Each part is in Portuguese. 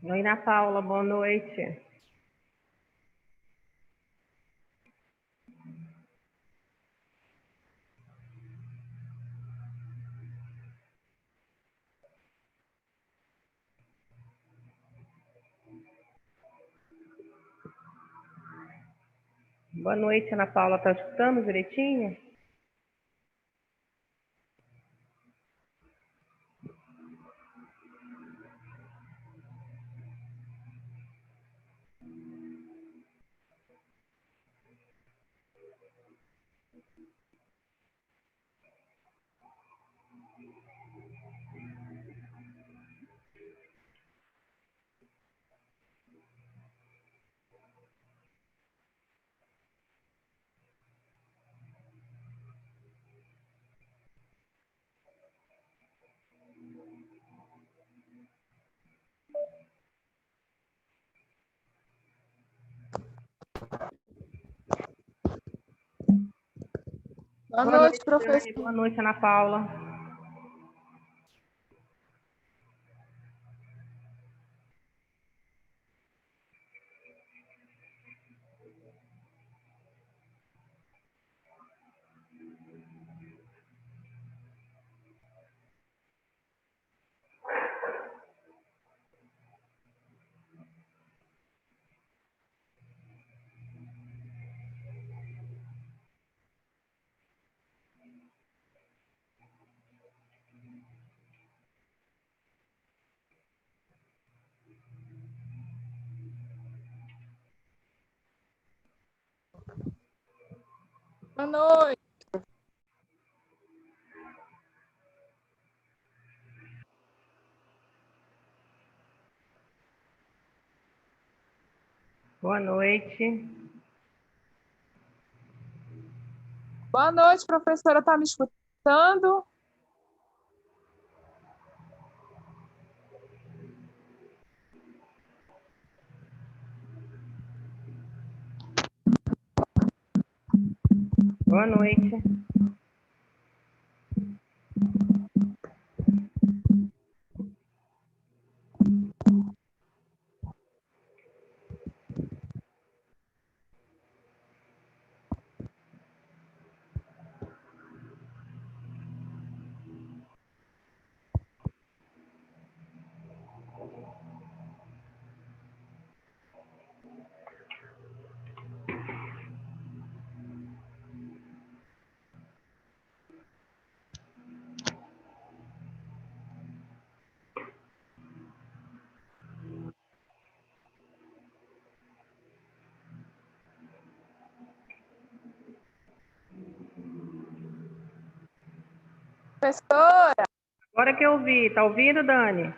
Oi, Ana Paula, boa noite. Boa noite, Ana Paula. Tá escutando direitinho? Boa noite, Dani. professor. Boa noite, Ana Paula. Boa noite. Boa noite. Boa noite, professora. Está me escutando? Boa noite. Professora, Agora que eu ouvi. Tá ouvindo, Dani?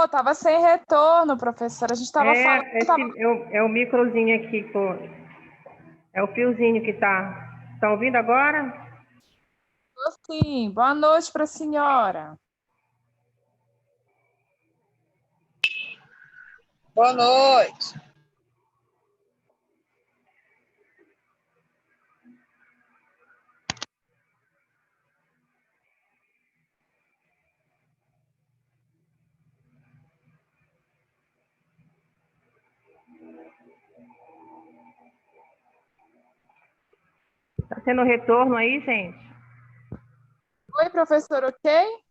estava sem retorno, professora. A gente estava falando. É o microzinho aqui. É o fiozinho que tá. Tá ouvindo agora? Sim. Boa noite para a senhora. Boa noite. Tá tendo retorno aí, gente? Oi, professor, ok?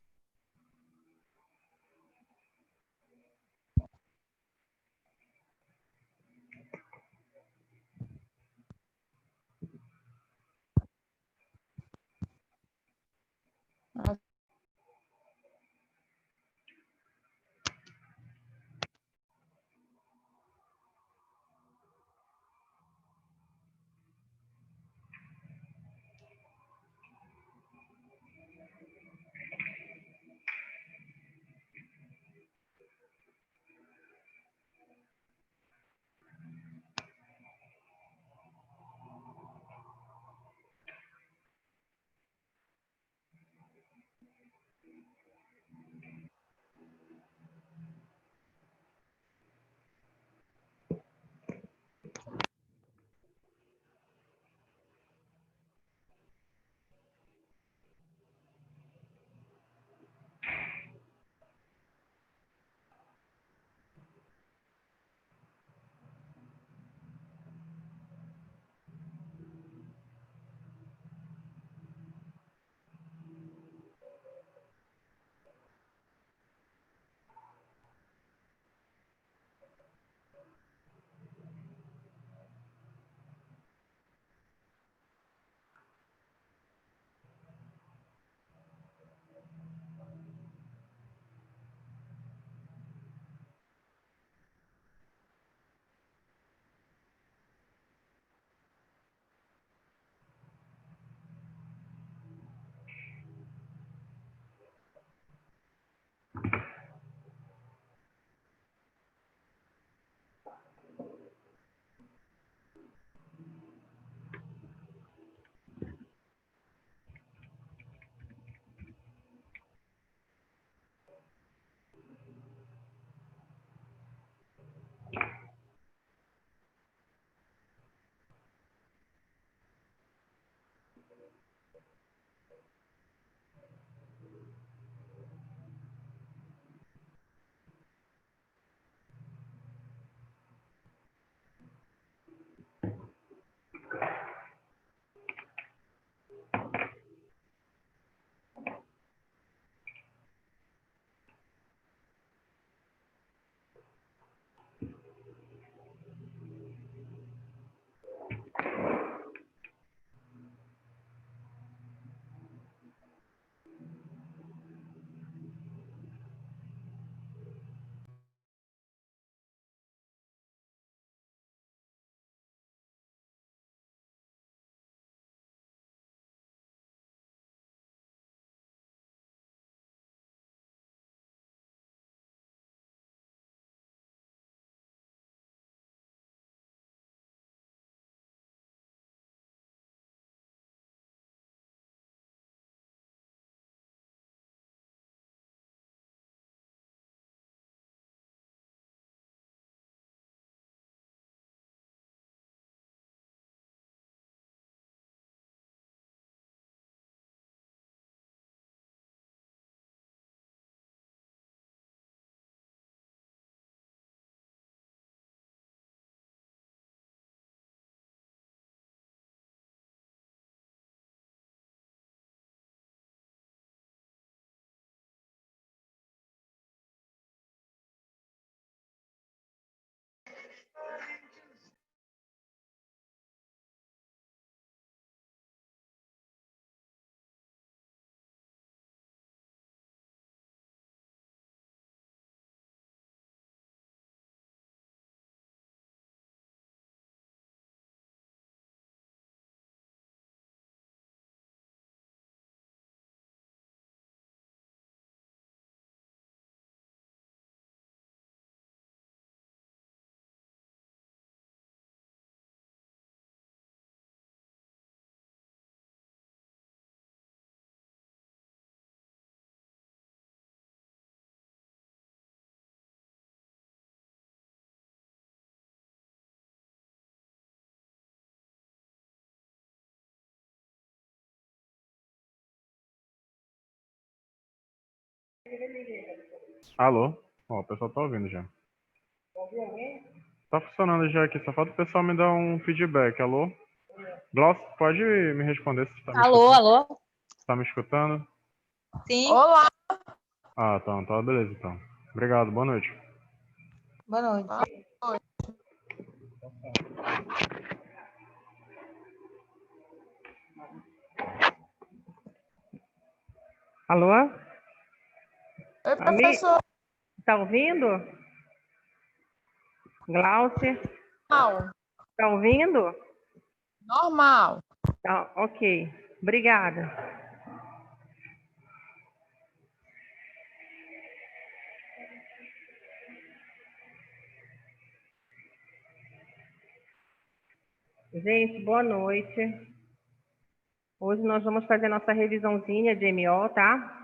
Alô? Ó, o pessoal tá ouvindo já. Tá funcionando já aqui, só falta o pessoal me dar um feedback. Alô? Glaucio, pode me responder se tá me Alô, escutando? alô? Tá me escutando? Sim, Olá, Ah, tá, beleza então. Obrigado, boa noite. boa noite. Alô? oi, professor. Tá ouvindo? Glaucia, Normal. tá ouvindo? Normal. Tá, ok. Obrigada. Gente, boa noite. Hoje nós vamos fazer nossa revisãozinha de MO, tá?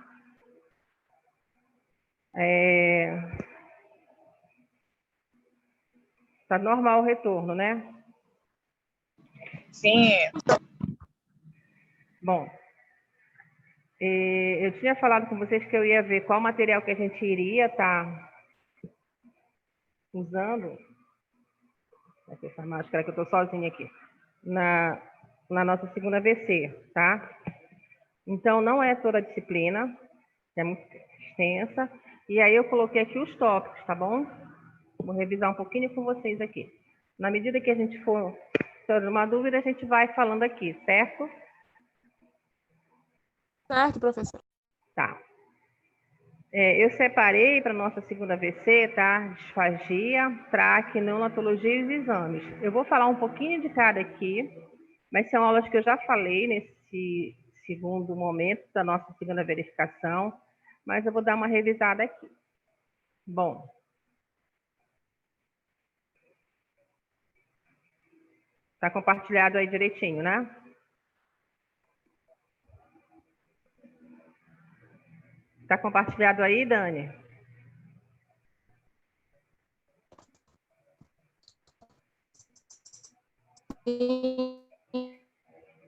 Tá normal o retorno, né? Sim, Bom, eu tinha falado com vocês que eu ia ver qual material que a gente iria estar usando. Aqui, essa máscara que eu estou sozinha aqui. Na nossa segunda VC, tá? Então, não é toda a disciplina, é muito extensa. E aí eu coloquei aqui os tópicos, tá bom? Vou revisar um pouquinho com vocês aqui. Na medida que a gente for tendo uma dúvida, a gente vai falando aqui, certo? Certo, professor. Tá. Eu separei para nossa segunda VC, tá? Disfagia, traque, neonatologia e os exames. Eu vou falar um pouquinho de cada aqui, mas são aulas que eu já falei nesse segundo momento da nossa segunda verificação, mas eu vou dar uma revisada aqui. Bom, tá compartilhado aí direitinho, né? Tá compartilhado aí, Dani?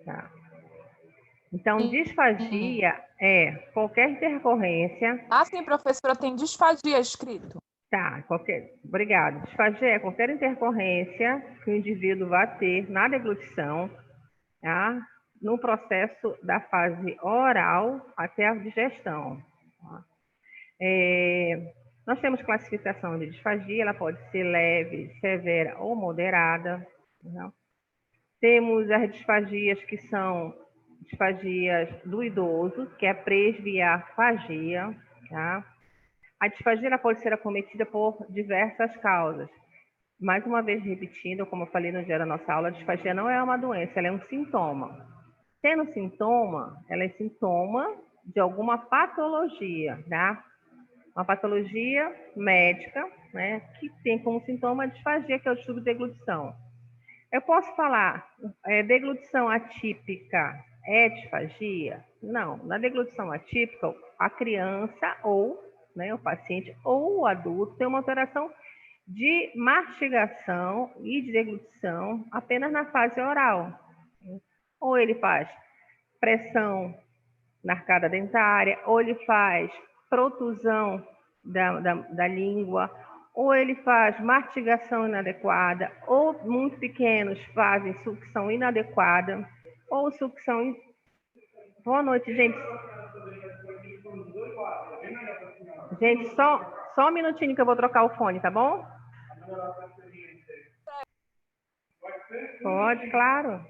Tá. Então, disfagia é qualquer intercorrência. Ah, sim, professora, tem disfagia escrito. Tá, obrigado. Disfagia é qualquer intercorrência que o indivíduo vai ter na deglutição, tá? No processo da fase oral até a digestão. Tá? Nós temos classificação de disfagia, ela pode ser leve, severa ou moderada. Tá? Temos as disfagias que são disfagias do idoso, que é presbiafagia, tá? A disfagia ela pode ser acometida por diversas causas. Mais uma vez repetindo, como eu falei no dia da nossa aula, a disfagia não é uma doença, ela é um sintoma. Tendo sintoma, ela é sintoma de alguma patologia, tá? Uma patologia médica, né, que tem como sintoma a disfagia, que é o distúrbio de deglutição. Eu posso falar, deglutição atípica é disfagia? Não. Na deglutição atípica, a criança ou, né, o paciente ou o adulto tem uma alteração de mastigação e de deglutição apenas na fase oral. Ou ele faz pressão na arcada dentária, ou ele faz protusão da língua, ou ele faz mastigação inadequada, ou muito pequenos fazem sucção inadequada, ou sucção. Boa noite, gente. Gente, só um minutinho que eu vou trocar o fone, tá bom? Pode, claro.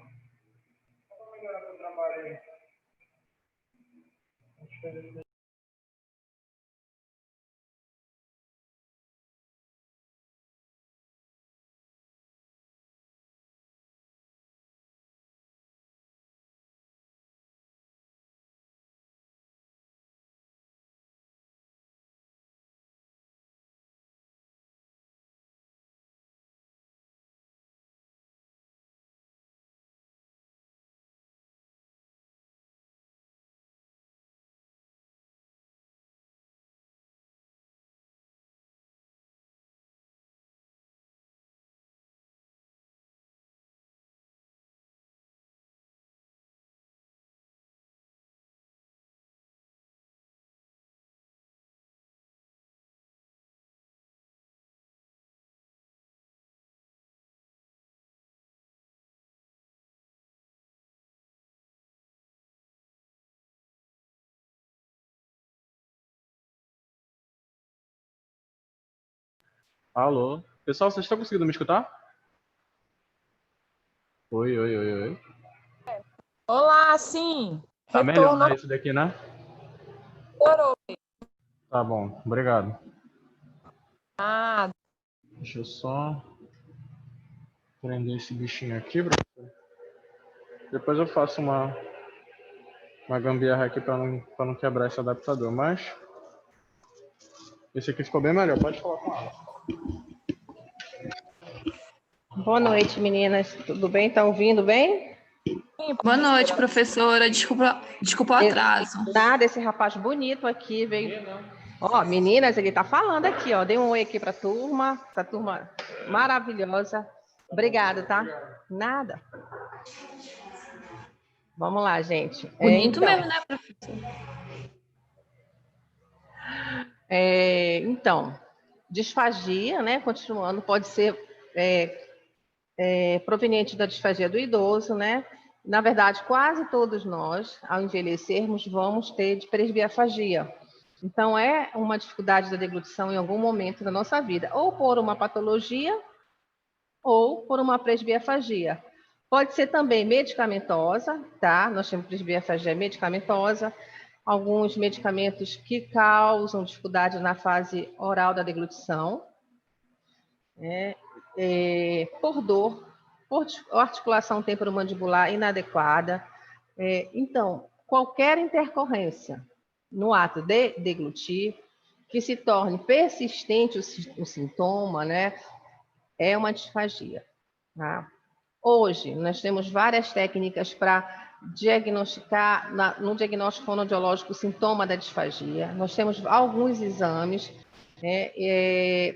Alô? Pessoal, vocês estão conseguindo me escutar? Oi, oi, oi, oi. Olá, sim. Tá melhor, Retornou. né? Esse daqui, né? Melhorou. Tá bom, obrigado. Ah, Deixa eu só prender esse bichinho aqui, professor. Depois eu faço uma gambiarra aqui para não quebrar esse adaptador, mas esse aqui ficou bem melhor. Pode falar com ela. Boa noite, meninas. Tudo bem? Tá ouvindo bem? sim, Boa noite, professora. professora. Desculpa o atraso. Nada, esse rapaz bonito aqui veio. Ó, meninas, ele tá falando aqui, ó. Dei um oi aqui pra turma, essa turma maravilhosa. Obrigada, tá? Nada. Vamos lá, gente. Bonito Então, mesmo, né, professora? então, disfagia, né? Continuando, pode ser proveniente da disfagia do idoso, né? Na verdade, quase todos nós, ao envelhecermos, vamos ter de presbiafagia. Então, é uma dificuldade da deglutição em algum momento da nossa vida, ou por uma patologia, ou por uma presbiafagia. Pode ser também medicamentosa, tá? Nós temos presbiafagia medicamentosa, alguns medicamentos que causam dificuldade na fase oral da deglutição, por dor, por articulação temporomandibular inadequada. Então, qualquer intercorrência no ato de deglutir, que se torne persistente o sintoma, né, é uma disfagia. Tá? Hoje, nós temos várias técnicas para diagnosticar, no diagnóstico fonoaudiológico, o sintoma da disfagia. Nós temos alguns exames,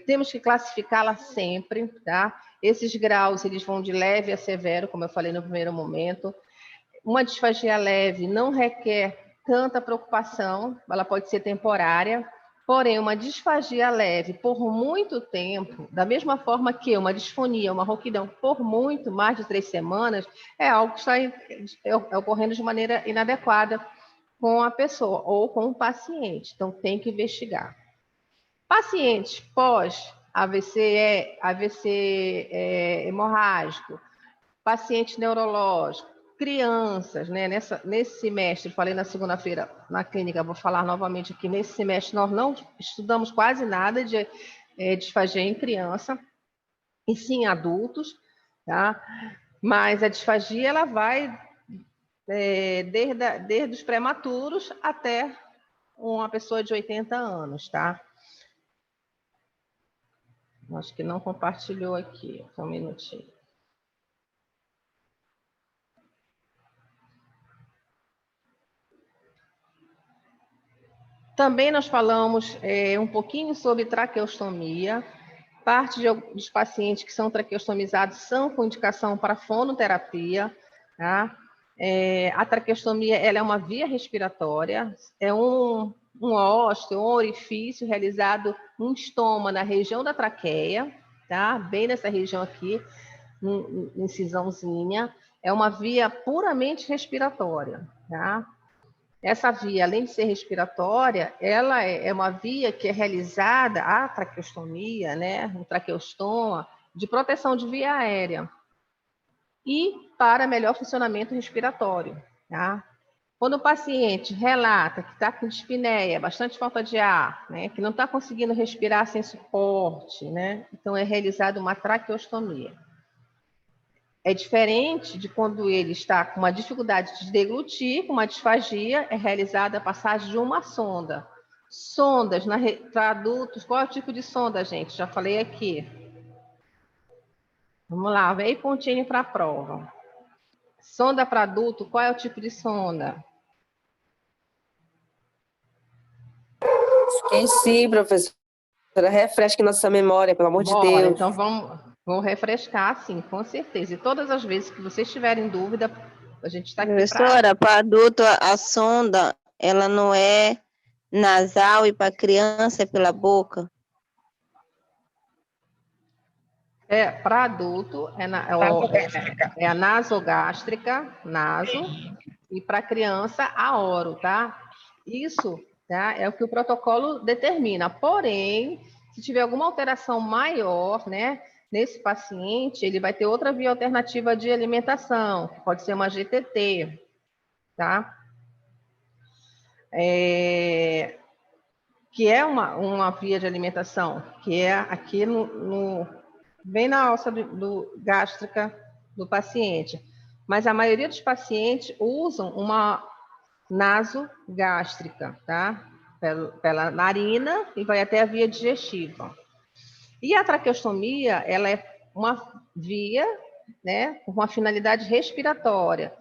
temos que classificá-la sempre, tá? Esses graus, eles vão de leve a severo, como eu falei no primeiro momento. Uma disfagia leve não requer tanta preocupação, ela pode ser temporária, porém, uma disfagia leve por muito tempo, da mesma forma que uma disfonia, uma rouquidão por muito mais de 3 semanas, é algo que está ocorrendo de maneira inadequada com a pessoa ou com o paciente. Então, tem que investigar. Pacientes pós AVC hemorrágico, paciente neurológico, crianças, né? Nesse semestre, falei na segunda-feira na clínica, vou falar novamente aqui, nesse semestre nós não estudamos quase nada de disfagia em criança, e sim em adultos, tá? Mas a disfagia, ela vai desde os prematuros até uma pessoa de 80 anos, tá? Acho que não compartilhou aqui, só um minutinho. Também nós falamos um pouquinho sobre traqueostomia. Parte dos pacientes que são traqueostomizados são com indicação para fonoterapia. Tá? A traqueostomia, ela é uma via respiratória, é um ósteo, um orifício realizado um estoma na região da traqueia, tá? Bem nessa região aqui, incisãozinha. É uma via puramente respiratória, tá? Essa via, além de ser respiratória, ela é uma via que é realizada, a traqueostomia, né, o traqueostoma, de proteção de via aérea e para melhor funcionamento respiratório. Tá? Quando o paciente relata que está com dispneia, bastante falta de ar, né, que não está conseguindo respirar sem suporte, né, então é realizada uma traqueostomia. É diferente de quando ele está com uma dificuldade de deglutir, com uma disfagia, é realizada a passagem de uma sonda. Sondas para adultos, qual é o tipo de sonda, gente? Já falei aqui. Vamos lá, vem pontinho para a prova. Sonda para adulto, qual é o tipo de sonda? Esqueci, professora. Refresque nossa memória, pelo amor de Bora, Deus. então vamos refrescar, sim, com certeza. E todas as vezes que vocês tiverem dúvida, a gente está aqui para... Professora, para adulto, a sonda, ela não é nasal e para criança é pela boca? Para adulto, é a nasogástrica, naso, e para criança, a oro, tá? Isso, tá, é o que o protocolo determina. Porém, Se tiver alguma alteração maior, né, nesse paciente, ele vai ter outra via alternativa de alimentação, que pode ser uma GTT, tá? Que é uma via de alimentação, que é aqui bem na alça gástrica do paciente. Mas a maioria dos pacientes usam uma nasogástrica, tá? Pela narina e vai até a via digestiva. E a traqueostomia, ela é uma via, né, com uma finalidade respiratória.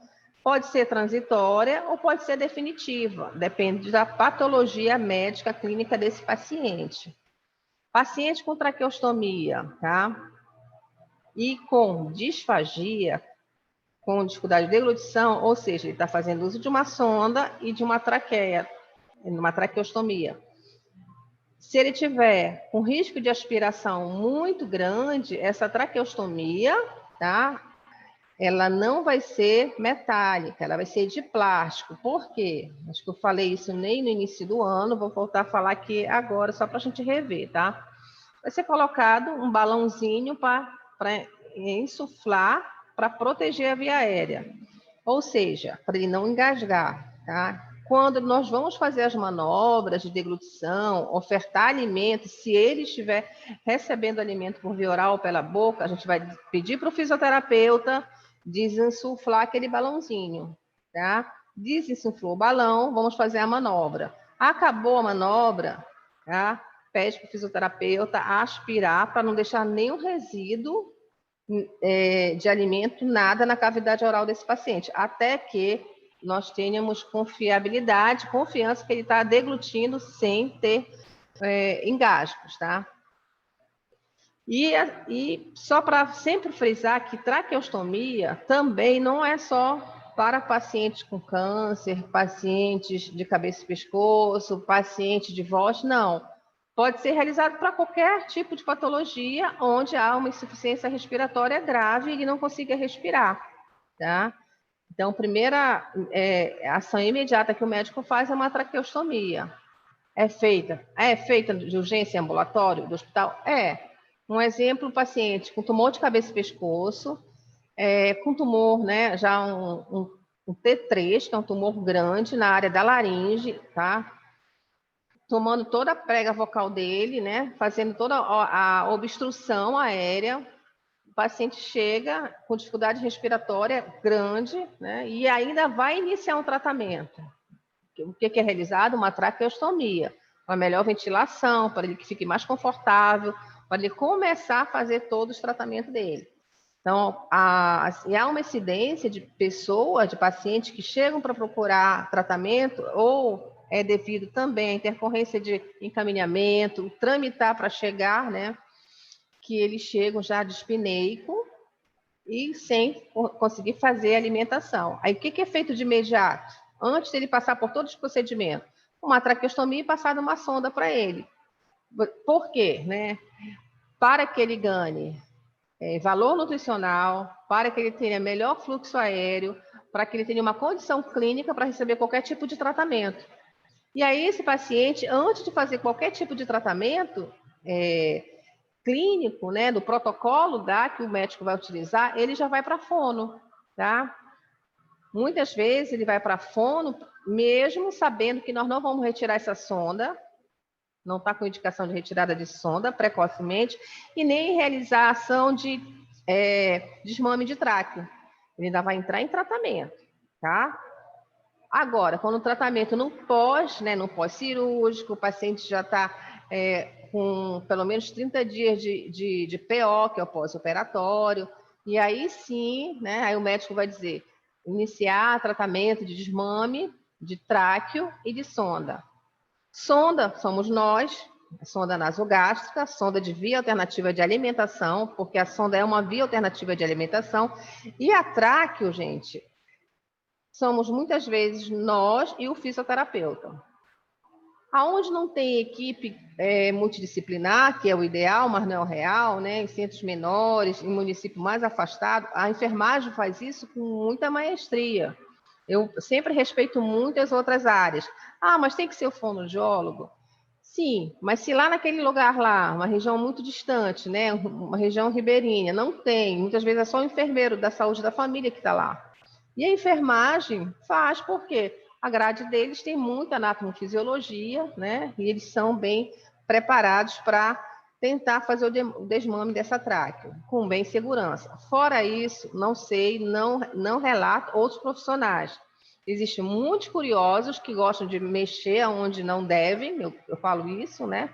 Pode ser transitória ou pode ser definitiva, depende da patologia médica clínica desse paciente. Paciente com traqueostomia, tá? E com disfagia, com dificuldade de deglutição, ou seja, ele está fazendo uso de uma sonda e de uma traqueia, uma traqueostomia. Se ele tiver com risco de aspiração muito grande, essa traqueostomia, tá? Ela não vai ser metálica, ela vai ser de plástico. Por quê? Acho que eu falei isso nem no início do ano, vou voltar a falar aqui agora, só para a gente rever, tá? Vai ser colocado um balãozinho para insuflar, para proteger a via aérea. Ou seja, para ele não engasgar, tá? Quando nós vamos fazer as manobras de deglutição, ofertar alimento, se ele estiver recebendo alimento por via oral ou pela boca, a gente vai pedir para o fisioterapeuta desinsuflar aquele balãozinho, tá? Desinsuflou o balão, vamos fazer a manobra. Acabou a manobra, tá? Pede para o fisioterapeuta aspirar para não deixar nenhum resíduo de alimento, nada na cavidade oral desse paciente, até que nós tenhamos confiança que ele está deglutindo sem ter engasgos, tá? E só para sempre frisar que traqueostomia também não é só para pacientes com câncer, pacientes de cabeça e pescoço, pacientes de voz, não. Pode ser realizado para qualquer tipo de patologia onde há uma insuficiência respiratória grave e não consiga respirar, tá? Então, a primeira ação imediata que o médico faz é uma traqueostomia. É feita de urgência em ambulatório do hospital? Um exemplo, paciente com tumor de cabeça e pescoço, com tumor, né, já um T3, que é um tumor grande na área da laringe, tá? Tomando toda a prega vocal dele, né, fazendo toda a obstrução aérea. O paciente chega com dificuldade respiratória grande, né, e ainda vai iniciar um tratamento. O que é realizado? Uma traqueostomia, uma melhor ventilação, para ele que fique mais confortável, para ele começar a fazer todos os tratamentos dele. Então, há uma incidência de pessoas, de pacientes que chegam para procurar tratamento, ou é devido também à intercorrência de encaminhamento, tramitar para chegar, né, que eles chegam já dispneico e sem conseguir fazer a alimentação. Aí, o que é feito de imediato? Antes dele passar por todos os procedimentos, uma traqueostomia e passar uma sonda para ele. Por quê? Né? Para que ele ganhe valor nutricional, para que ele tenha melhor fluxo aéreo, para que ele tenha uma condição clínica para receber qualquer tipo de tratamento. E aí, esse paciente, antes de fazer qualquer tipo de tratamento clínico, né, do protocolo que o médico vai utilizar, ele já vai para fono, tá? Muitas vezes ele vai para fono, mesmo sabendo que nós não vamos retirar essa sonda, não está com indicação de retirada de sonda precocemente, e nem realizar a ação de desmame de tráqueo. Ele ainda vai entrar em tratamento, tá? Agora, quando o tratamento no pós-cirúrgico, o paciente já está com pelo menos 30 dias de PO, que é o pós-operatório, e aí sim, né, aí o médico vai dizer, iniciar tratamento de desmame, de tráqueo e de sonda. Sonda somos nós, sonda nasogástrica, sonda de via alternativa de alimentação, porque a sonda é uma via alternativa de alimentação, e a tráqueo, gente, somos muitas vezes nós e o fisioterapeuta. Aonde não tem equipe multidisciplinar, que é o ideal, mas não é o real, né? Em centros menores, em município mais afastado, a enfermagem faz isso com muita maestria. Eu sempre respeito muito as outras áreas. Mas tem que ser o fonoaudiólogo? Sim, mas se lá naquele lugar lá, uma região muito distante, né, uma região ribeirinha, não tem, muitas vezes é só o enfermeiro da saúde da família que está lá. E a enfermagem faz porque a grade deles tem muita anatomofisiologia, né, e eles são bem preparados para tentar fazer o desmame dessa tráqueo, com bem segurança. Fora isso, não sei, não relato outros profissionais. Existem muitos curiosos que gostam de mexer onde não devem, eu falo isso, né?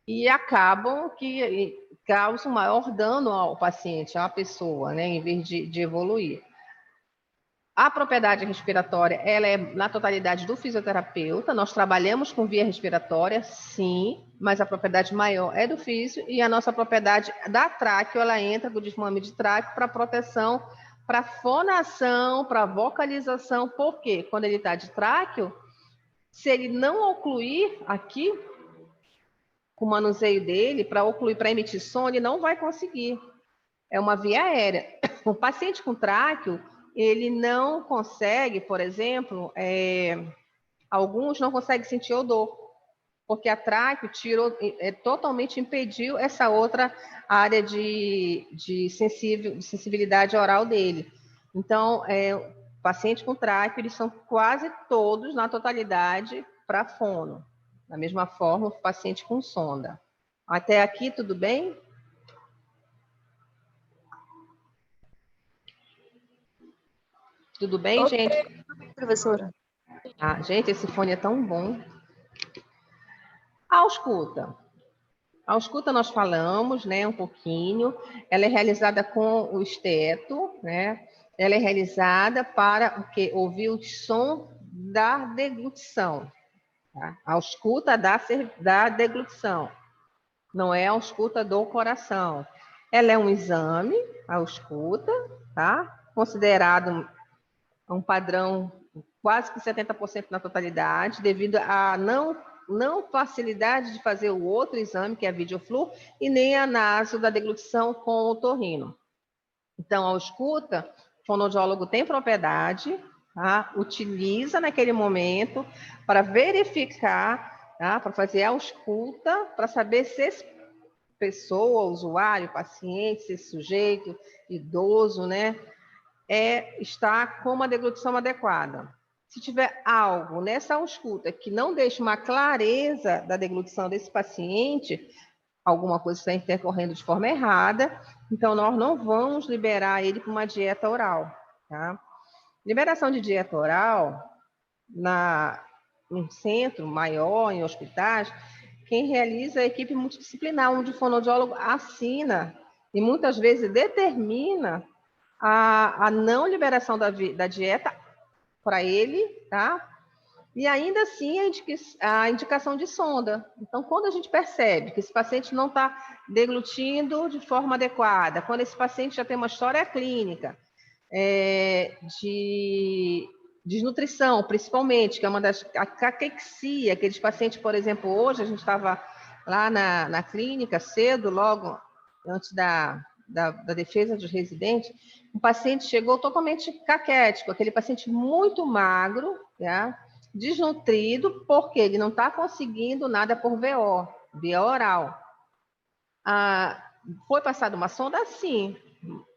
E acabam que causam maior dano ao paciente, à pessoa, né? Em vez de evoluir. A propriedade respiratória, ela é na totalidade do fisioterapeuta. Nós trabalhamos com via respiratória, sim, mas a propriedade maior é do físio e a nossa propriedade da tráqueo, ela entra do desmame de tráqueo para proteção, para fonação, para vocalização. Por quê? Quando ele está de tráqueo, se ele não ocluir aqui, com o manuseio dele, para ocluir, para emitir som, ele não vai conseguir. É uma via aérea. O paciente com tráqueo, ele não consegue, por exemplo, alguns não conseguem sentir odor, porque a tráqueo totalmente impediu essa outra área de sensibilidade oral dele. Então, o paciente com tráqueo, eles são quase todos, na totalidade, para fono. Da mesma forma, o paciente com sonda. Até aqui, tudo bem? Tudo bem, Ok, gente? professora. Ah, gente, esse fone é tão bom. A ausculta. A ausculta nós falamos, né, um pouquinho. Ela é realizada com o esteto, né? Ela é realizada para o quê? Ouvir o som da deglutição. Tá? A ausculta da deglutição. Não é a ausculta do coração. Ela é um exame, a ausculta, tá? Considerado um padrão quase que 70% na totalidade, devido à não facilidade de fazer o outro exame, que é a videoflu, e nem a naso da deglutição com o otorrino. Então, a ausculta, o fonoaudiólogo tem propriedade, tá? Utiliza naquele momento para verificar, tá? Para fazer a ausculta, para saber se essa pessoa, usuário, paciente, se esse sujeito, idoso, né, está com uma deglutição adequada. Se tiver algo nessa ausculta que não deixe uma clareza da deglutição desse paciente, alguma coisa está intercorrendo de forma errada, então nós não vamos liberar ele para uma dieta oral. Tá? Liberação de dieta oral, num centro maior, em hospitais, quem realiza é a equipe multidisciplinar, onde o fonoaudiólogo assina e muitas vezes determina a não liberação da dieta para ele, tá? E ainda assim a indicação de sonda. Então, quando a gente percebe que esse paciente não está deglutindo de forma adequada, quando esse paciente já tem uma história clínica de desnutrição, principalmente, que é uma das... A caquexia, aqueles pacientes, por exemplo, hoje a gente estava lá na clínica cedo, logo antes da defesa dos residentes, um paciente chegou totalmente caquético, aquele paciente muito magro, tá? Desnutrido, porque ele não está conseguindo nada por VO, via oral. Foi passada uma sonda? Sim.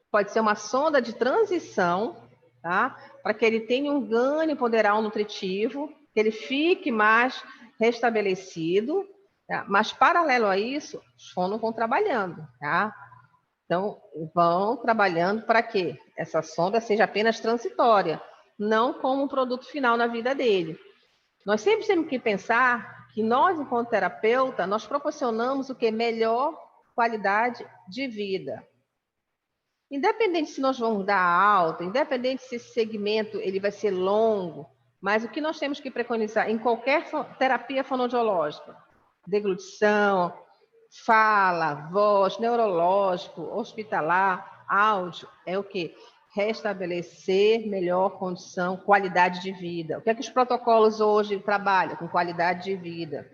Pode ser uma sonda de transição, tá? Para que ele tenha um ganho ponderal nutritivo, que ele fique mais restabelecido, tá? Mas, paralelo a isso, os fonos vão trabalhando, tá? Então, vão trabalhando para que essa sonda seja apenas transitória, não como um produto final na vida dele. Nós sempre temos que pensar que nós, enquanto terapeuta, nós proporcionamos o que? Melhor qualidade de vida. Independente se nós vamos dar alta, independente se esse segmento ele vai ser longo, mas o que nós temos que preconizar em qualquer terapia fonoaudiológica, deglutição, fala, voz, neurológico, hospitalar, áudio, é o quê? Restabelecer melhor condição, qualidade de vida. O que é que os protocolos hoje trabalham? Com qualidade de vida.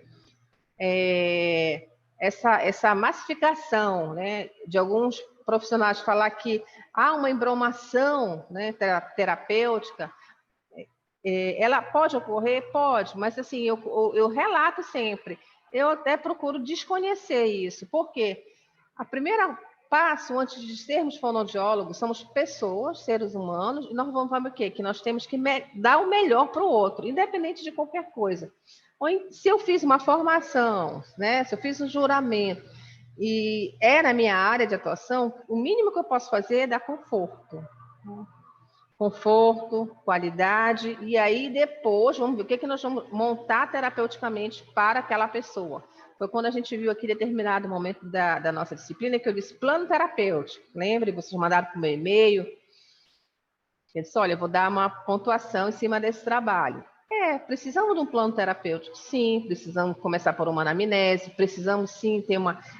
Essa massificação, né, de alguns profissionais falar que há uma embromação, né, terapêutica, ela pode ocorrer? Pode, mas assim, eu relato sempre. Eu até procuro desconhecer isso. Por quê? A primeira passo, antes de sermos fonoaudiólogos, somos pessoas, seres humanos, e nós vamos fazer o quê? Que nós temos que dar o melhor para o outro, independente de qualquer coisa. Se eu fiz uma formação, né? Se eu fiz um juramento, e é na minha área de atuação, o mínimo que eu posso fazer é dar conforto. Conforto, qualidade, e aí depois vamos ver o que nós vamos montar terapeuticamente para aquela pessoa. Foi quando a gente viu aqui determinado momento da nossa disciplina que eu disse plano terapêutico. Lembre, vocês mandaram para o meu e-mail. Eu disse, olha, eu vou dar uma pontuação em cima desse trabalho. Precisamos de um plano terapêutico? Sim, precisamos começar por uma anamnese, precisamos sim ter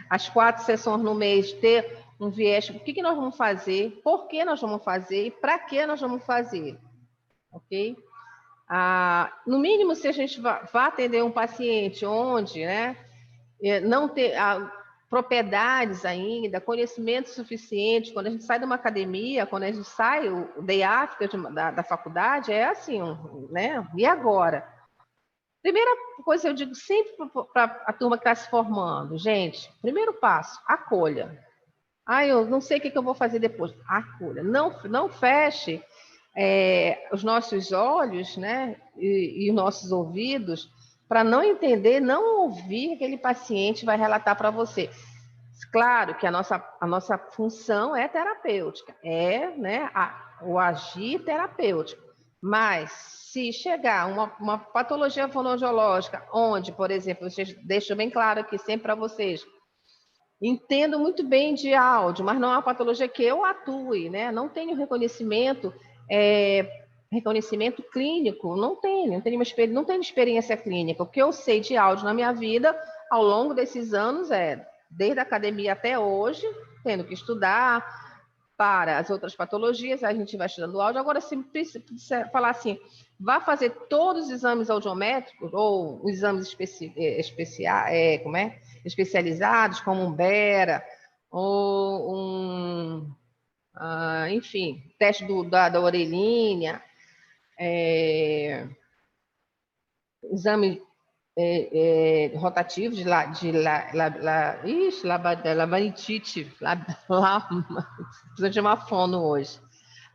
as 4 sessões no mês, ter um viés, o que nós vamos fazer, por que nós vamos fazer e para que nós vamos fazer, ok? No mínimo, se a gente vai atender um paciente onde, né, não ter propriedades ainda, conhecimento suficiente, quando a gente sai de uma academia, quando a gente sai, o day after da faculdade, é assim, né? E agora? Primeira coisa que eu digo sempre para a turma que está se formando, gente, primeiro passo, acolha. Eu não sei o que eu vou fazer depois. Acolha. Não feche os nossos olhos, né, e os nossos ouvidos para não entender, não ouvir que aquele paciente vai relatar para você. Claro que a nossa função é terapêutica, né, o agir terapêutico. Mas se chegar uma patologia fonoaudiológica, onde, por exemplo, eu deixo bem claro aqui sempre para vocês, entendo muito bem de áudio, mas não é uma patologia que eu atue, né? Não tenho reconhecimento clínico, não tenho experiência clínica. O que eu sei de áudio na minha vida, ao longo desses anos, desde a academia até hoje, tendo que estudar para as outras patologias, a gente vai estudando áudio. Agora, se precisa falar assim, vá fazer todos os exames audiométricos ou os exames especializados, como um BERA, ou enfim, teste da orelhinha, exame rotativo de labirintite, precisa de uma fono hoje.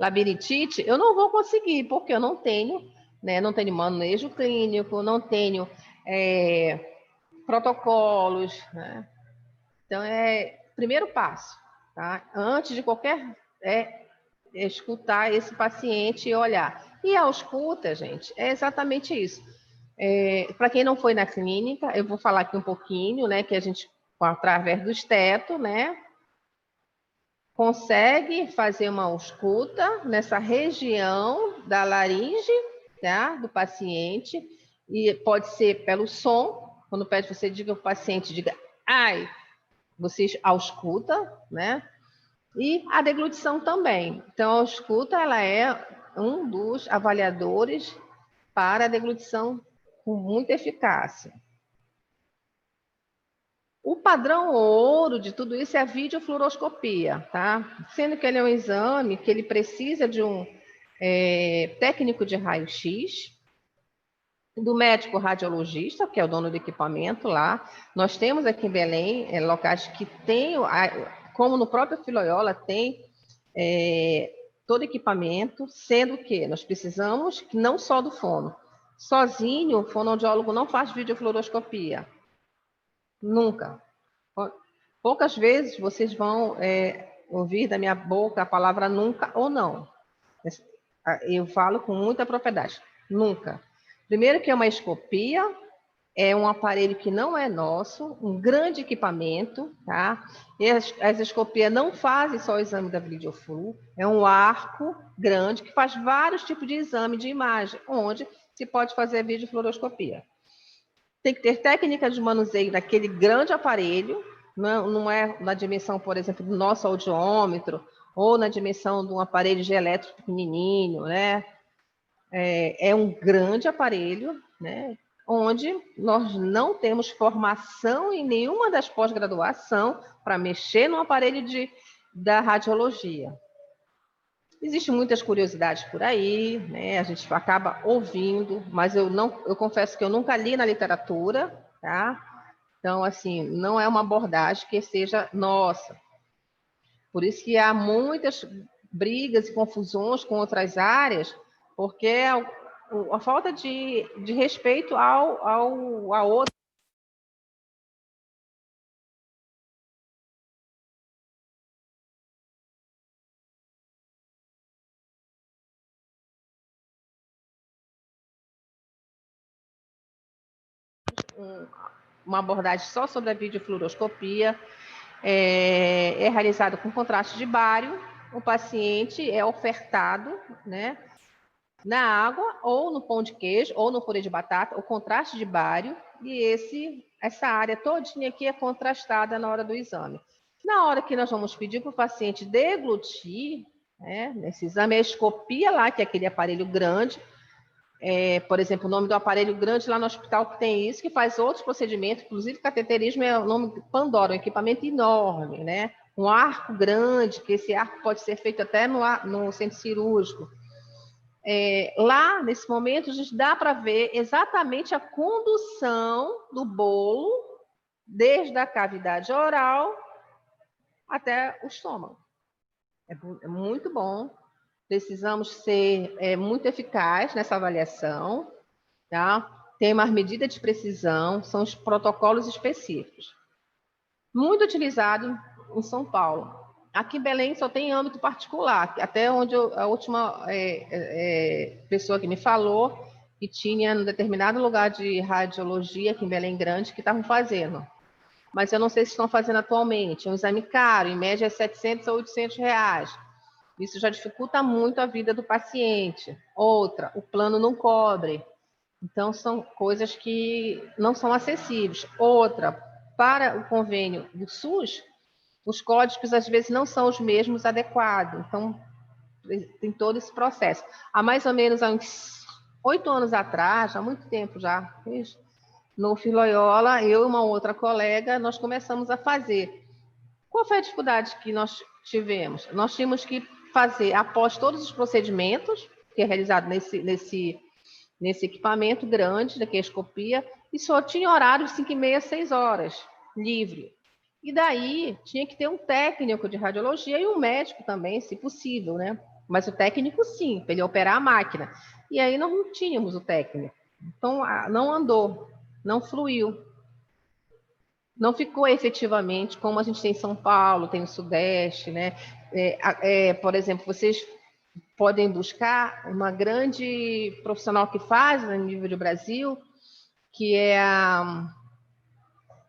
Labirintite, eu não vou conseguir, porque eu não tenho, né, não tenho manejo clínico, não tenho protocolos, né? Então, primeiro passo, tá? Antes de qualquer escutar esse paciente e olhar. E a escuta, gente, é exatamente isso. Para quem não foi na clínica, eu vou falar aqui um pouquinho, né, que a gente, através do esteto, né, consegue fazer uma escuta nessa região da laringe, tá, do paciente, e pode ser pelo som, quando pede você diga ao paciente, diga, ai, você ausculta, né? E a deglutição também. Então, a ausculta, ela é um dos avaliadores para a deglutição com muita eficácia. O padrão ouro de tudo isso é a videofluoroscopia, tá? Sendo que ele é um exame que ele precisa de um técnico de raio-x, do médico radiologista, que é o dono do equipamento lá. Nós temos aqui em Belém locais que tem, como no próprio Filoiola, tem todo equipamento, sendo que nós precisamos não só do fono. Sozinho, o fonoaudiólogo não faz videofluoroscopia. Nunca. Poucas vezes vocês vão ouvir da minha boca a palavra nunca ou não. Eu falo com muita propriedade. Nunca. Primeiro que é uma escopia, é um aparelho que não é nosso, um grande equipamento, tá? E as escopias não fazem só o exame da videoflu, é um arco grande que faz vários tipos de exame de imagem, onde se pode fazer a videofluoroscopia. Tem que ter técnica de manuseio daquele grande aparelho, não é na dimensão, por exemplo, do nosso audiômetro, ou na dimensão de um aparelho de elétrico pequenininho, né? É um grande aparelho, né? Onde nós não temos formação em nenhuma das pós-graduação para mexer no aparelho da radiologia. Existem muitas curiosidades por aí, né? A gente acaba ouvindo, mas eu confesso que eu nunca li na literatura, tá? Então, assim, não é uma abordagem que seja nossa. Por isso que há muitas brigas e confusões com outras áreas, porque a falta de respeito a outro. Uma abordagem só sobre a videofluoroscopia, é realizado com contraste de bário, o paciente é ofertado, né, na água, ou no pão de queijo, ou no purê de batata, o contraste de bário, e essa área todinha aqui é contrastada na hora do exame. Na hora que nós vamos pedir para o paciente deglutir, né, nesse exame, a escopia lá, que é aquele aparelho grande, por exemplo, o nome do aparelho grande lá no hospital que tem isso, que faz outros procedimentos, inclusive cateterismo é o nome Pandora, um equipamento enorme, né? Um arco grande, que esse arco pode ser feito até no centro cirúrgico. Lá, nesse momento, a gente dá para ver exatamente a condução do bolo, desde a cavidade oral até o estômago. É muito bom. Precisamos ser muito eficazes nessa avaliação, tá? Tem uma medida de precisão, são os protocolos específicos. Muito utilizado em São Paulo. Aqui em Belém só tem âmbito particular, até onde a última pessoa que me falou que tinha em determinado lugar de radiologia aqui em Belém Grande que estavam fazendo. Mas eu não sei se estão fazendo atualmente. É um exame caro, em média é 700 a 800 reais. Isso já dificulta muito a vida do paciente. Outra, o plano não cobre. Então, são coisas que não são acessíveis. Outra, para o convênio do SUS, os códigos às vezes não são os mesmos adequados. Então, tem todo esse processo. Há mais ou menos uns 8 anos atrás, há muito tempo já, no Filoiola, eu e uma outra colega, nós começamos a fazer. Qual foi a dificuldade que nós tivemos? Nós tínhamos que fazer, após todos os procedimentos, que é realizado nesse equipamento grande, da escopia, e só tinha horário de 5h30, 6 horas, livre. E daí tinha que ter um técnico de radiologia e um médico também, se possível, né? Mas o técnico sim, para ele operar a máquina. E aí nós não tínhamos o técnico. Então não andou, não fluiu. Não ficou efetivamente como a gente tem em São Paulo, tem no Sudeste, né? Por exemplo, vocês podem buscar uma grande profissional que faz a nível do Brasil, que é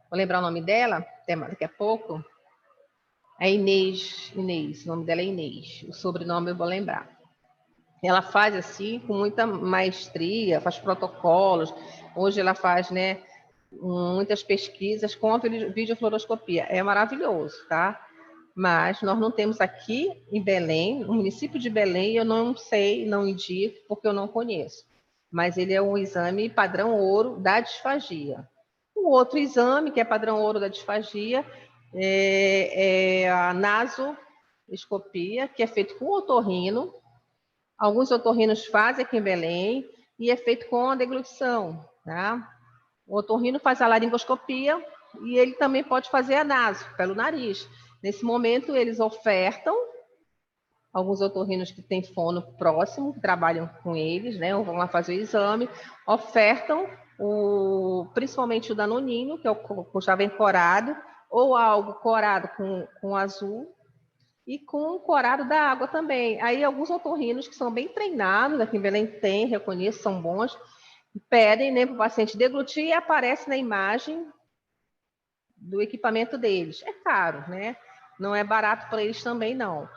vou lembrar o nome dela, até daqui a pouco, é Inês, o nome dela é Inês, o sobrenome eu vou lembrar. Ela faz assim, com muita maestria, faz protocolos, hoje ela faz, né, muitas pesquisas com a videofluoroscopia, é maravilhoso, tá? Mas nós não temos aqui em Belém, no município de Belém, eu não sei, não indico, porque eu não conheço. Mas ele é um exame padrão ouro da disfagia. Um outro exame, que é padrão ouro da disfagia, é a nasoescopia, que é feito com otorrino. Alguns otorrinos fazem aqui em Belém, e é feito com a deglutição, tá? O otorrino faz a laringoscopia, e ele também pode fazer a naso, pelo nariz. Nesse momento, eles ofertam, alguns otorrinos que têm fono próximo, que trabalham com eles, né, vão lá fazer o exame, ofertam principalmente o danoninho, que é o já vem corado, ou algo corado com azul, e com o corado da água também. Aí alguns otorrinos que são bem treinados, aqui em Belém tem, reconheço, são bons, pedem, né, para o paciente deglutir e aparece na imagem do equipamento deles. É caro, né? Não é barato para eles também, não.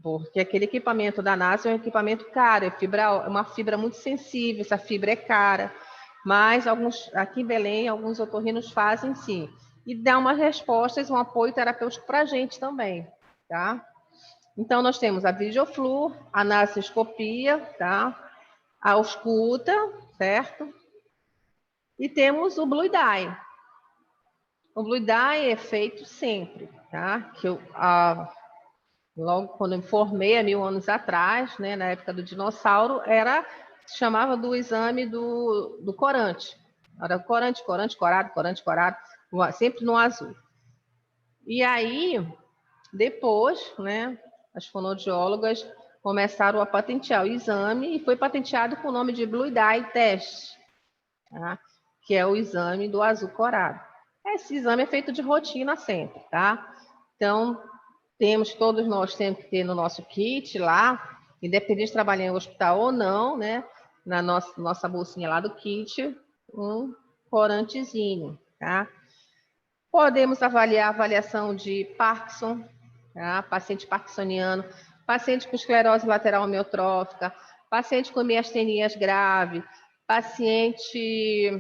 Porque aquele equipamento da NASA é um equipamento caro, é uma fibra muito sensível, essa fibra é cara. Mas aqui em Belém, alguns otorrinos fazem sim. E dá uma resposta, um apoio terapêutico para a gente também, tá? Então, nós temos a videoflu, a nasoescopia, tá? A ausculta, certo? E temos o Blue Dye. O Blue Dye é feito sempre, tá? Logo quando eu me formei, há 1000 anos atrás, né, na época do dinossauro, se chamava do exame do corante. Era corante, corado, sempre no azul. E aí, depois, né, as fonoaudiólogas começaram a patentear o exame e foi patenteado com o nome de Blue Dye Test, tá? Que é o exame do azul corado. Esse exame é feito de rotina sempre, tá? Então, todos nós temos que ter no nosso kit lá, independente de trabalhar em hospital ou não, né? Na nossa bolsinha lá do kit, um corantezinho, tá? Podemos avaliar a avaliação de Parkinson, tá? Paciente parkinsoniano, paciente com esclerose lateral amiotrófica, paciente com miastenias grave, paciente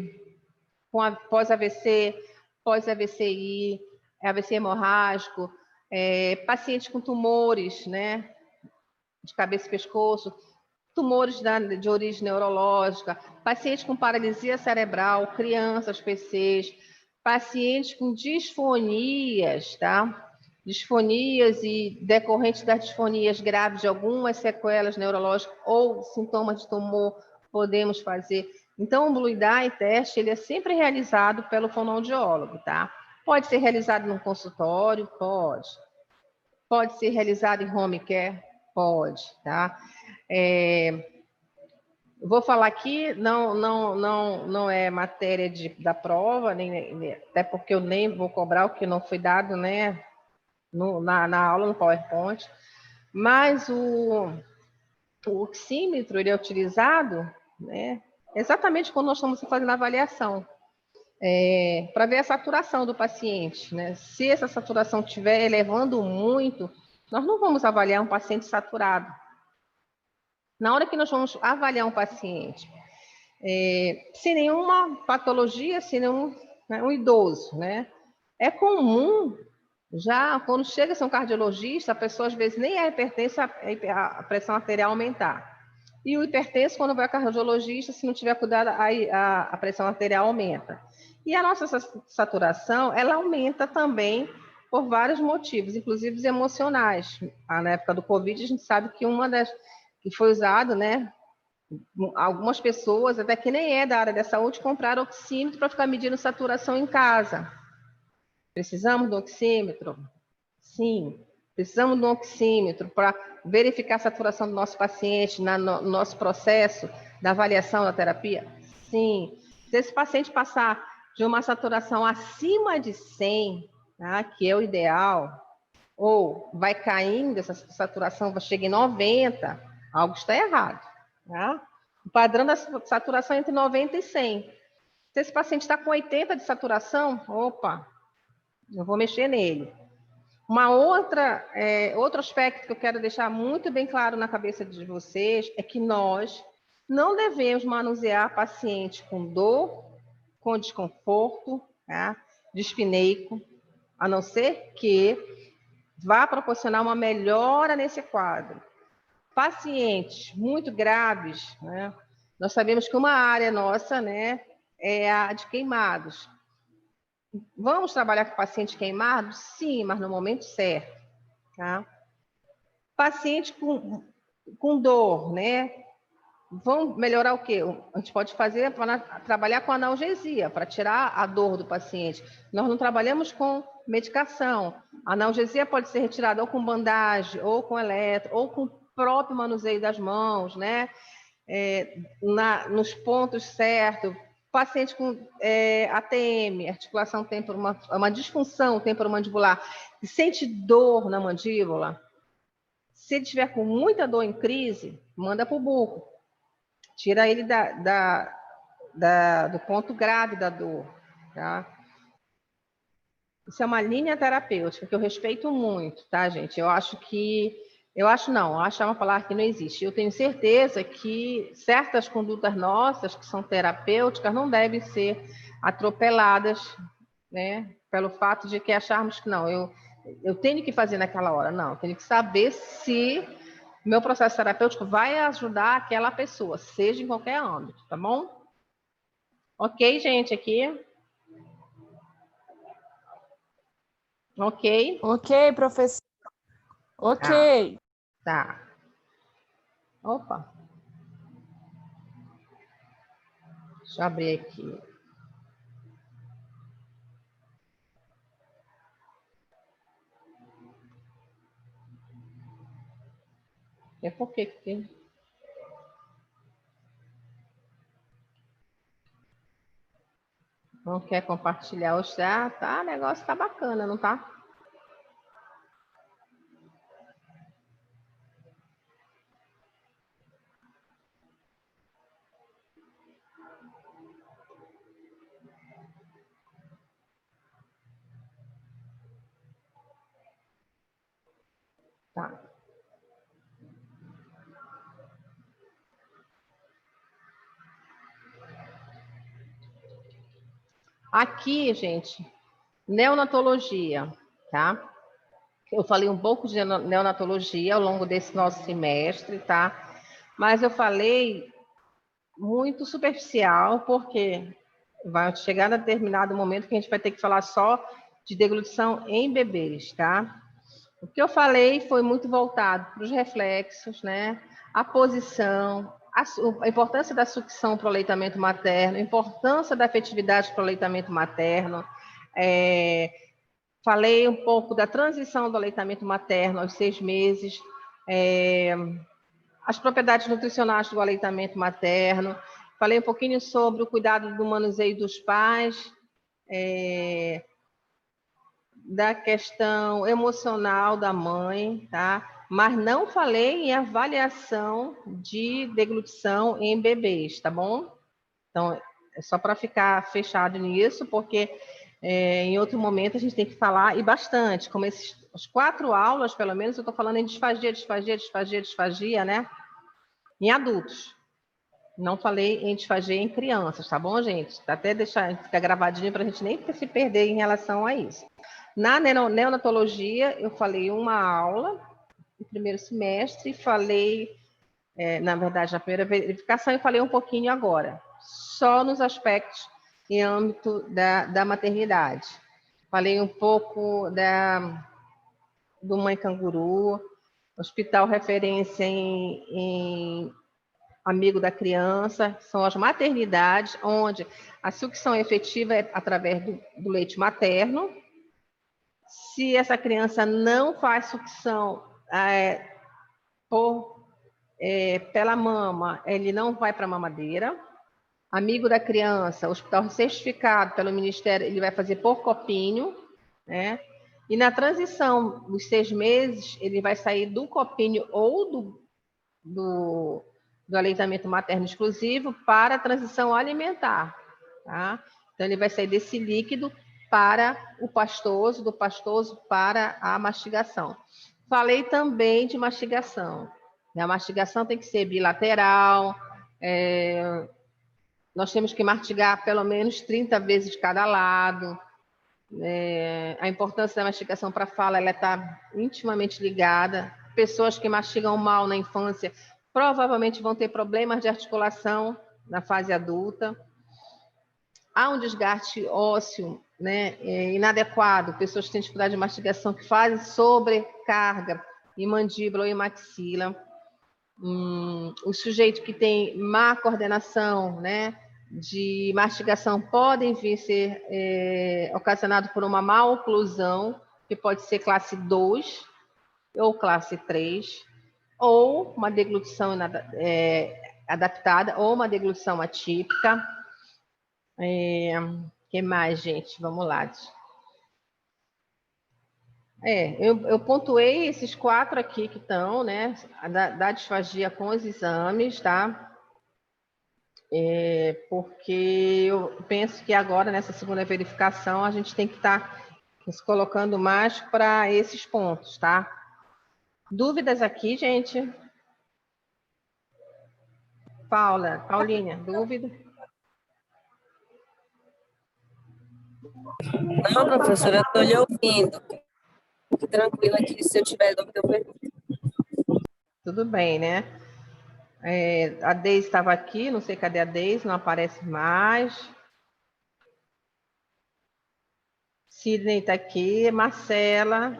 com pós-AVC, pós-AVCI, AVC hemorrágico, paciente com tumores, né, de cabeça e pescoço, tumores de origem neurológica, paciente com paralisia cerebral, crianças, PCs, pacientes com disfonias, tá? Disfonias e decorrentes das disfonias graves de algumas sequelas neurológicas ou sintomas de tumor, podemos fazer. Então, o Blue Dye teste, ele é sempre realizado pelo fonoaudiólogo, tá? Pode ser realizado num consultório? Pode. Pode ser realizado em home care? Pode, tá? Vou falar aqui, não é matéria da prova, até porque eu nem vou cobrar o que não foi dado, né, na aula, no PowerPoint, mas o oxímetro, ele é utilizado, né, exatamente quando nós estamos fazendo a avaliação, para ver a saturação do paciente, né? Se essa saturação estiver elevando muito, nós não vamos avaliar um paciente saturado. Na hora que nós vamos avaliar um paciente sem nenhuma patologia, sem nenhum, né, um idoso, né? É comum, já quando chega a ser um cardiologista, a pessoa às vezes nem é hipertensa, a pressão arterial aumentar. E o hipertenso, quando vai ao cardiologista, se não tiver cuidado, a pressão arterial aumenta. E a nossa saturação, ela aumenta também por vários motivos, inclusive os emocionais. Na época do Covid, a gente sabe que uma das que foi usado, né? Algumas pessoas, até que nem é da área da saúde, compraram oxímetro para ficar medindo saturação em casa. Precisamos do oxímetro? Sim. Precisamos de um oxímetro para verificar a saturação do nosso paciente no nosso processo da avaliação da terapia? Sim. Se esse paciente passar de uma saturação acima de 100, tá, que é o ideal, ou vai caindo, essa saturação chega em 90, algo está errado. Tá? O padrão da saturação é entre 90 e 100. Se esse paciente está com 80 de saturação, opa, eu vou mexer nele. Outro aspecto que eu quero deixar muito bem claro na cabeça de vocês é que nós não devemos manusear paciente com dor, com desconforto, tá? Dispneico, a não ser que vá proporcionar uma melhora nesse quadro. Pacientes muito graves, né? Nós sabemos que uma área nossa, né, é a de queimados. Vamos trabalhar com paciente queimado? Sim, mas no momento certo. Tá? Paciente com dor, né? Vão melhorar o quê? A gente pode fazer para trabalhar com analgesia, para tirar a dor do paciente. Nós não trabalhamos com medicação. A analgesia pode ser retirada ou com bandagem, ou com eletro, ou com o próprio manuseio das mãos, né? Nos pontos certos. Paciente com ATM, articulação uma disfunção temporomandibular, que sente dor na mandíbula, se ele estiver com muita dor em crise, manda para o buco. Tira ele do ponto grave da dor. Tá? Isso é uma linha terapêutica que eu respeito muito, tá, gente? acho é uma palavra que não existe. Eu tenho certeza que certas condutas nossas, que são terapêuticas, não devem ser atropeladas, né? Pelo fato de que acharmos que não, eu tenho que fazer naquela hora. Não, eu tenho que saber se meu processo terapêutico vai ajudar aquela pessoa, seja em qualquer âmbito, tá bom? Ok, gente, aqui? Ok? Ok, professor. Ok. Tá. Opa. Deixa eu abrir aqui. É por que que... Não quer compartilhar o chat? Tá, o negócio tá bacana, não tá? Tá. Aqui, gente, neonatologia, tá? Eu falei um pouco de neonatologia ao longo desse nosso semestre, tá? Mas eu falei muito superficial, porque vai chegar a determinado momento que a gente vai ter que falar só de deglutição em bebês, tá? O que eu falei foi muito voltado para os reflexos, né? A posição, a importância da sucção para o aleitamento materno, a importância da afetividade para o aleitamento materno. Falei um pouco da transição do aleitamento materno aos 6 meses, as propriedades nutricionais do aleitamento materno. Falei um pouquinho sobre o cuidado do manuseio dos pais, da questão emocional da mãe, tá? Mas não falei em avaliação de deglutição em bebês, tá bom? Então, é só para ficar fechado nisso, porque em outro momento a gente tem que falar, e bastante, como as 4 aulas, pelo menos, eu estou falando em disfagia, né? Em adultos. Não falei em disfagia em crianças, tá bom, gente? Até deixar ficar gravadinho para a gente nem se perder em relação a isso. Na neonatologia, eu falei uma aula no primeiro semestre, e falei, na verdade, na primeira verificação, eu falei um pouquinho agora, só nos aspectos em âmbito da maternidade. Falei um pouco do Mãe Canguru, hospital referência em amigo da criança, são as maternidades, onde a sucção efetiva é através do leite materno. Se essa criança não faz sucção pela mama, ele não vai para a mamadeira. Amigo da criança, hospital certificado pelo Ministério, ele vai fazer por copinho, né? E na transição dos 6 meses, ele vai sair do copinho ou do aleitamento materno exclusivo para a transição alimentar, tá? Então, ele vai sair desse líquido para o pastoso, do pastoso para a mastigação. Falei também de mastigação. A mastigação tem que ser bilateral, nós temos que mastigar pelo menos 30 vezes de cada lado. A importância da mastigação para a fala, ela está intimamente ligada. Pessoas que mastigam mal na infância provavelmente vão ter problemas de articulação na fase adulta. Há um desgaste ósseo, né, inadequado, pessoas que têm dificuldade de mastigação, que fazem sobrecarga em mandíbula ou em maxila. O sujeito que tem má coordenação, né, de mastigação podem vir ser ocasionado por uma má oclusão, que pode ser classe 2 ou classe 3, ou uma deglutição adaptada, ou uma deglutição atípica. Que mais, gente? Vamos lá. Eu pontuei esses 4 aqui que estão, né? Da disfagia com os exames, tá? Porque eu penso que agora, nessa segunda verificação, a gente tem que estar se colocando mais para esses pontos, tá? Dúvidas aqui, gente? Paulinha, dúvida? Não, professora, eu estou lhe ouvindo. Fique tranquila que se eu tiver dúvida, eu pergunto. Tudo bem, né? A Deise estava aqui, não sei cadê a Deise, não aparece mais. Sidney está aqui, Marcela.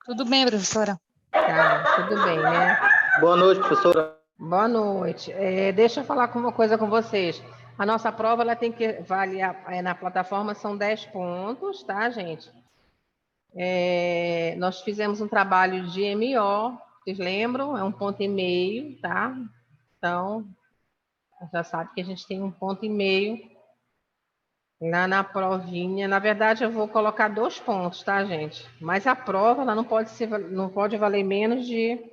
Tudo bem, professora? Tá, tudo bem, né? Boa noite, professora. Boa noite. Deixa eu falar com uma coisa com vocês. A nossa prova ela tem que valer na plataforma, são 10 pontos, tá, gente? Nós fizemos um trabalho de MO, vocês lembram? É 1,5 ponto, tá? Então, já sabe que a gente tem 1,5 ponto lá na provinha. Na verdade, eu vou colocar 2 pontos, tá, gente? Mas a prova ela não pode valer menos de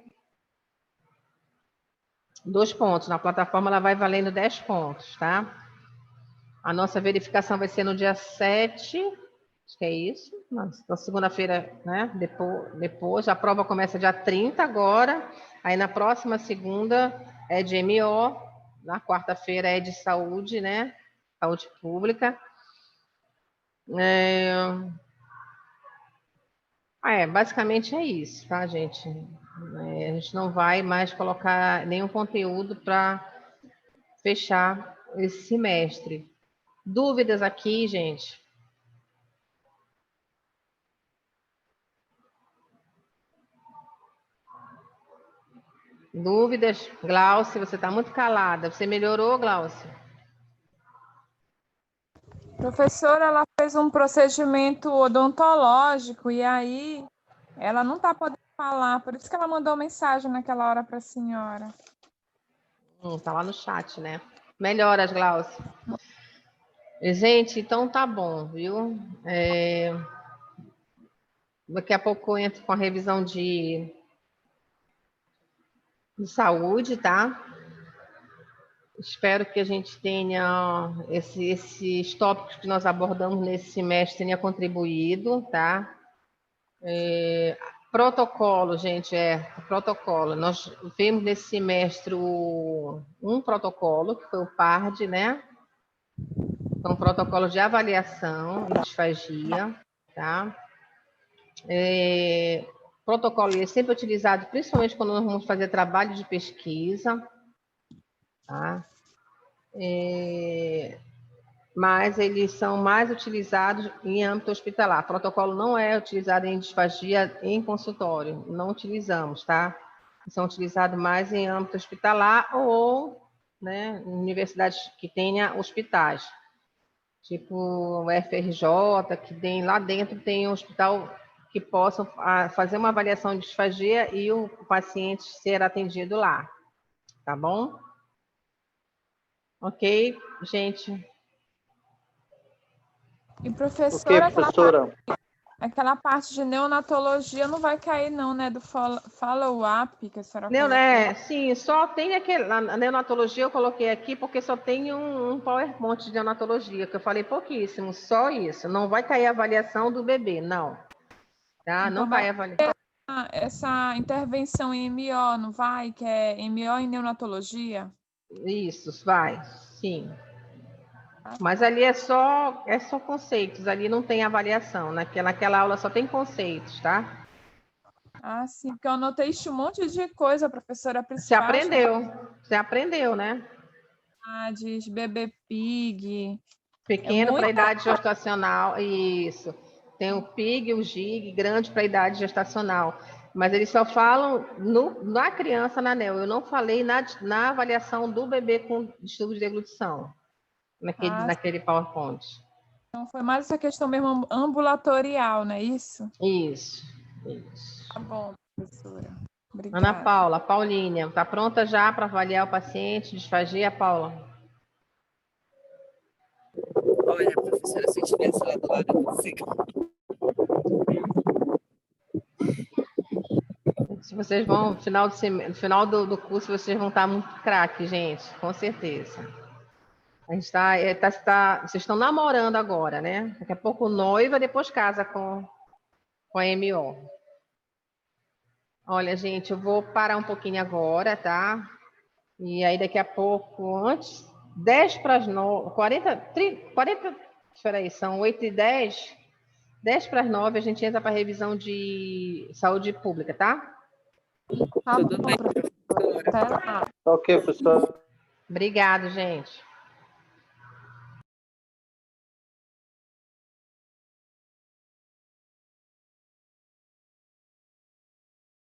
2 pontos. Na plataforma ela vai valendo 10 pontos, tá? A nossa verificação vai ser no dia 7, acho que é isso. Na segunda-feira, né? Depois, a prova começa dia 30 agora. Aí na próxima segunda é de MO, na quarta-feira é de saúde, né? Saúde pública. Basicamente é isso, tá, gente? A gente não vai mais colocar nenhum conteúdo para fechar esse semestre. Dúvidas aqui, gente? Dúvidas? Glaucia, você está muito calada. Você melhorou, Glaucia? Professora, ela fez um procedimento odontológico e aí ela não está podendo falar, por isso que ela mandou mensagem naquela hora para a senhora. Tá lá no chat, né? Melhoras, Glaucia. Gente, então tá bom, viu? Daqui a pouco eu entro com a revisão de saúde, tá? Espero que a gente tenha esses tópicos que nós abordamos nesse semestre tenha contribuído, tá? Protocolo, gente, protocolo. Nós vimos nesse semestre um protocolo, que foi o PARD, né? Foi um protocolo de avaliação e disfagia, tá? Protocolo é sempre utilizado, principalmente quando nós vamos fazer trabalho de pesquisa, tá? Mas eles são mais utilizados em âmbito hospitalar. Protocolo não é utilizado em disfagia em consultório, não utilizamos, tá? São utilizados mais em âmbito hospitalar ou, né, em universidades que tenha hospitais, tipo o FRJ, que tem lá dentro tem um hospital que possam fazer uma avaliação de disfagia e o paciente ser atendido lá, tá bom? Ok, gente? E professora, Ok, professora. aquela parte de neonatologia não vai cair não, né? Do follow-up que a senhora Não, colocou. né? Sim, só tem a neonatologia eu coloquei aqui porque só tem um PowerPoint de neonatologia, que eu falei pouquíssimo, só isso. Não vai cair a avaliação do bebê, não. Tá? Então Não cai a avaliação. essa intervenção em MO, não vai? Que é MO em neonatologia? Isso, vai, sim. Mas ali é só conceitos, ali não tem avaliação. Naquela aula só tem conceitos, tá? Ah, sim, porque eu anotei um monte de coisa, professora principal. Você aprendeu, né? De bebê pig. Pequeno para a idade gestacional, isso. Tem o PIG, o GIG, grande para a idade gestacional. Mas eles só falam na criança, na NEL. Eu não falei na avaliação do bebê com distúrbio de deglutição, naquele PowerPoint. Então, foi mais essa questão mesmo ambulatorial, não é isso? Isso. Tá bom, professora. Obrigada. Ana Paula, Paulinha, está pronta já para avaliar o paciente, disfagia, Paula? Olha, professora, se eu estivesse lá do lado, eu consigo. Se vocês vão, no final do curso, vocês vão estar muito craque, gente, com certeza. A gente vocês estão namorando agora, né? Daqui a pouco noiva, depois casa com a MO. Olha, gente, eu vou parar um pouquinho agora, tá? E aí daqui a pouco, antes, 10 para as 9, 40, espera aí, são 8h10, 10 para as 9 a gente entra para a revisão de saúde pública, tá? Tá bom, professora. Até lá. Ok, professora. Obrigado, gente.